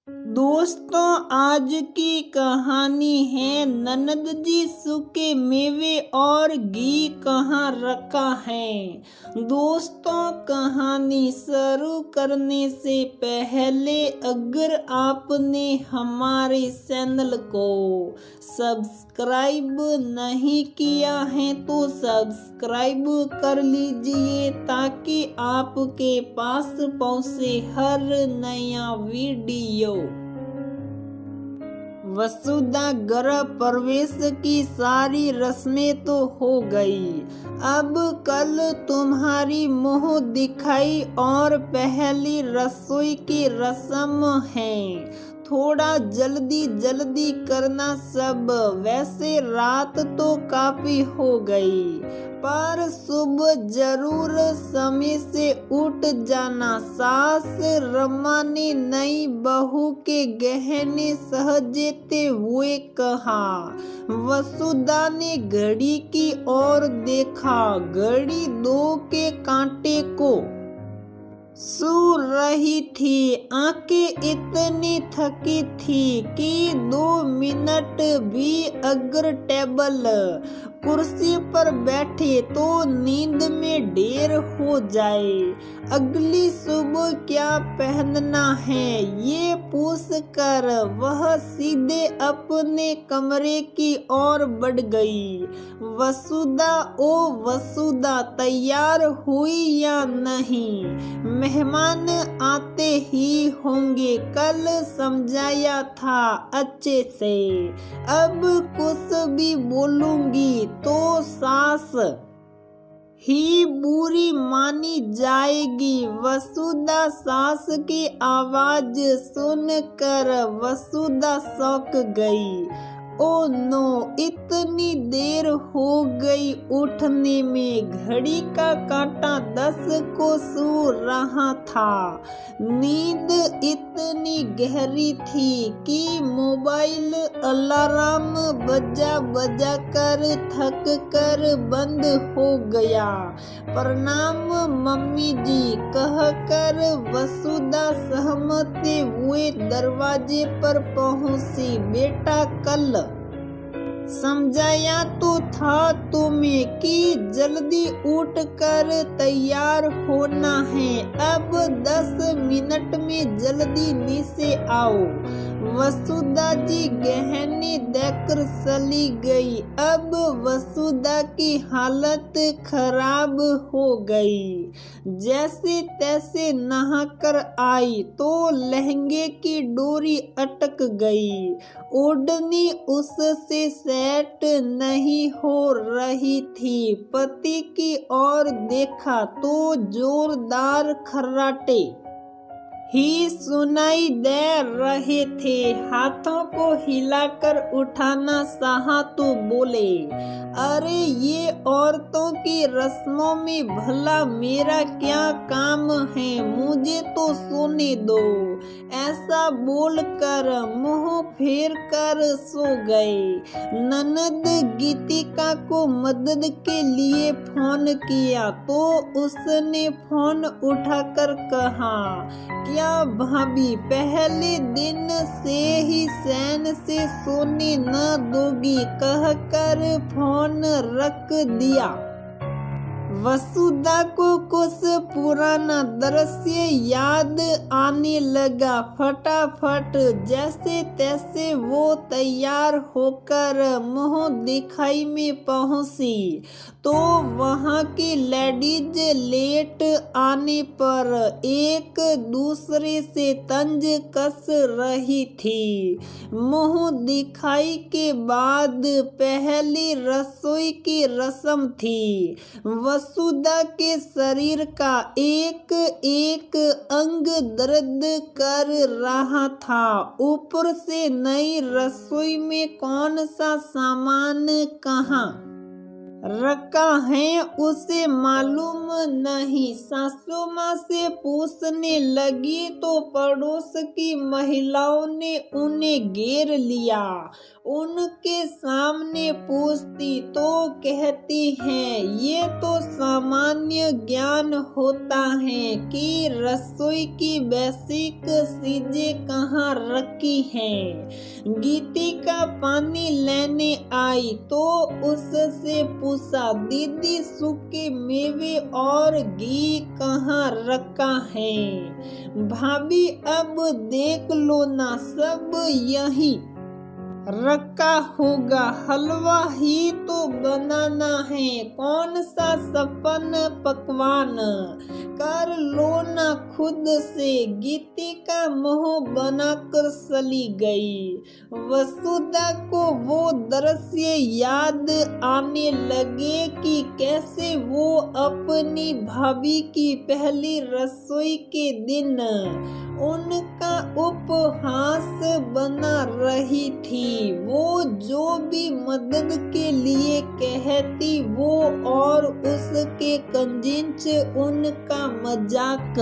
दोस्तों, आज की कहानी है ननद जी सूखे मेवे और घी कहाँ रखा है। दोस्तों, कहानी शुरू करने से पहले अगर आपने हमारे चैनल को सब्सक्राइब नहीं किया है तो सब्सक्राइब कर लीजिए ताकि आपके पास पहुंचे हर नया वीडियो। वसुधा गृह प्रवेश की सारी रस्में तो हो गई, अब कल तुम्हारी मुंह दिखाई और पहली रसोई की रस्म है। थोड़ा जल्दी जल्दी करना सब। वैसे रात तो काफी हो गई, पर सुबह जरूर समय से उठ जाना। सास रमा ने नई बहू के गहने सहेजते हुए कहा। वसुधा ने घड़ी की ओर देखा। घड़ी 2 के कांटे को सो रही थी। आंखें इतनी थकी थी कि 2 मिनट भी अगर टेबल कुर्सी पर बैठे तो नींद में देर हो जाए। अगली सुबह क्या पहनना है ये पूछ कर वह सीधे अपने कमरे की ओर बढ़ गई। वसुधा, ओ वसुधा, तैयार हुई या नहीं? मेहमान आते ही होंगे, कल समझाया था अच्छे से। अब कुछ भी बोलूंगी तो सास ही बुरी मानी जाएगी। वसुधा सास की आवाज सुनकर वसुधा चौंक गई। ओ नो, इतनी देर हो गई उठने में। घड़ी का कांटा 10 को छू रहा था। नींद इतनी गहरी थी कि मोबाइल अलार्म बजा बजा कर थक कर बंद हो गया। प्रणाम मम्मी जी कहकर वसुधा सहमते हुए दरवाजे पर पहुंची। बेटा, कल समझाया तो था तुम्हें कि जल्दी उठकर तैयार होना है। अब 10 मिनट में जल्दी नीचे आओ। वसुधा जी गहने देकर चली गई। अब वसुधा की हालत खराब हो गई। जैसे तैसे नहाकर आई तो लहंगे की डोरी अटक गई। ओढ़नी उससे सेट नहीं हो रही थी। पति की ओर देखा तो जोरदार खर्राटे ही सुनाई दे रहे थे। हाथों को हिलाकर उठाना चाहा तो बोले, अरे ये औरतों की रस्मों में भला मेरा क्या काम है, मुझे तो सोने दो। ऐसा बोलकर मुंह फेर कर सो गए। ननद गीतिका को मदद के लिए फोन किया तो उसने फोन उठाकर कहा, क्या भाभी पहले दिन से ही चैन से सोने न दोगी? कहकर फोन रख दिया। वसुधा को कुछ पुराना दृश्य याद आने लगा। फटाफट जैसे तैसे वो तैयार होकर मुंह दिखाई में पहुंची तो वहां की लेडीज लेट आने पर एक दूसरे से तंज कस रही थी। मुंह दिखाई के बाद पहली रसोई की रस्म थी। वसुधा के शरीर का एक एक अंग दर्द कर रहा था। ऊपर से नई रसोई में कौन सा सामान कहाँ रखा है उसे मालूम नहीं। सासू माँ से पूछने लगी तो पड़ोस की महिलाओं ने उन्हें घेर लिया। उनके सामने पूछती तो कहती हैं ये तो सामान्य ज्ञान होता है कि रसोई की बेसिक चीजें कहाँ रखी हैं। गीतिका पानी लेने आई तो उससे पूछा दीदी सूखे मेवे और घी कहाँ रखा है। भाभी अब देख लो ना सब यही रखा होगा, हलवा ही तो बनाना है, कौन सा सपन पकवान कर लो ना खुद से। गीतिका मुंह बनाकर चली गई। वसुधा को वो दृश्य याद आने लगे कि कैसे वो अपनी भाभी की पहली रसोई के दिन उनका उपहास बना रही थी। वो जो भी मदद के लिए कहती वो और उसके कंजिंच उनका मजाक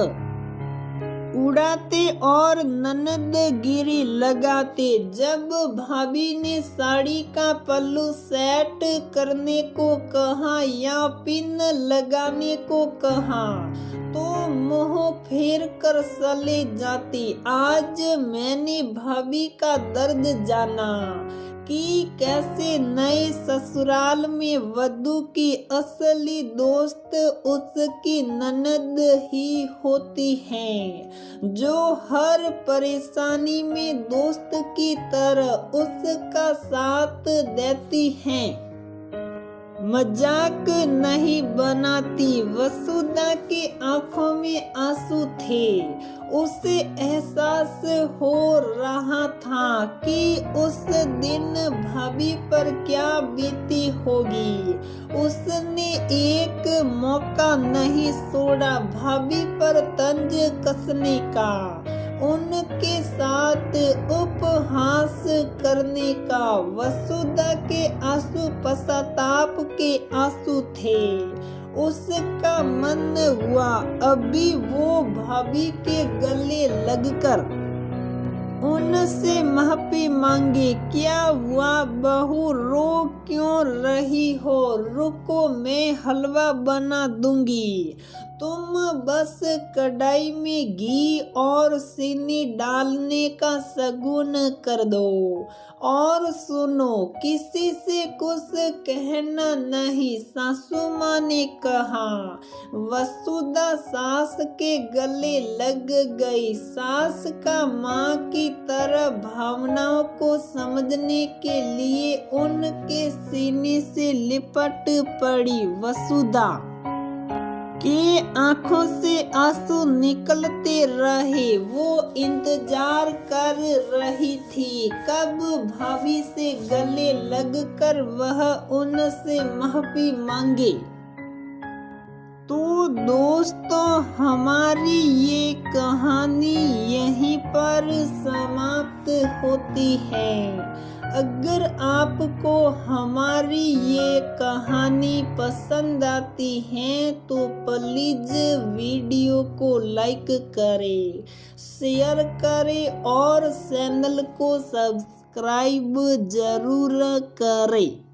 उड़ाते और ननदगिरी लगाते। जब भाभी ने साड़ी का पल्लू सेट करने को कहा या पिन लगाने को कहा तो मुंह फेर कर चले जाती। आज मैंने भाभी का दर्द जाना कि कैसे नए ससुराल में वधू की असली दोस्त उसकी ननद ही होती है, जो हर परेशानी में दोस्त की तरह उसका साथ देती है, मजाक नहीं बनाती। वसुधा की आंखों में आंसू थे। उसे एहसास हो रहा था कि उस दिन भाभी पर क्या बीती होगी। उसने एक मौका नहीं छोड़ा भाभी पर तंज कसने का, उनके साथ उपहास करने का। वसुधा के आंसू पश्चाताप के आंसू थे। उसका मन हुआ अभी वो भाभी के गले लगकर उनसे माफी मांगे। क्या हुआ बहू, रो क्यों रही हो? रुको, मैं हलवा बना दूंगी, तुम बस कढ़ाई में घी और चीनी डालने का शगुन कर दो। और सुनो, किसी से कुछ कहना नहीं, सासू माँ ने कहा। वसुधा सास के गले लग गई। सास का माँ की तरह भावनाओं को समझने के लिए उनके सीने से लिपट पड़ी। वसुधा की आंखों से आंसू निकलते रहे। वो इंतजार कर रही थी कब भाभी से गले लगकर वह उनसे माफी मांगे। तो दोस्तों, हमारी ये कहानी यहीं पर समाप्त होती है। अगर आपको हमारी ये कहानी पसंद आती है तो प्लीज वीडियो को लाइक करें, शेयर करें और चैनल को सब्सक्राइब जरूर करें।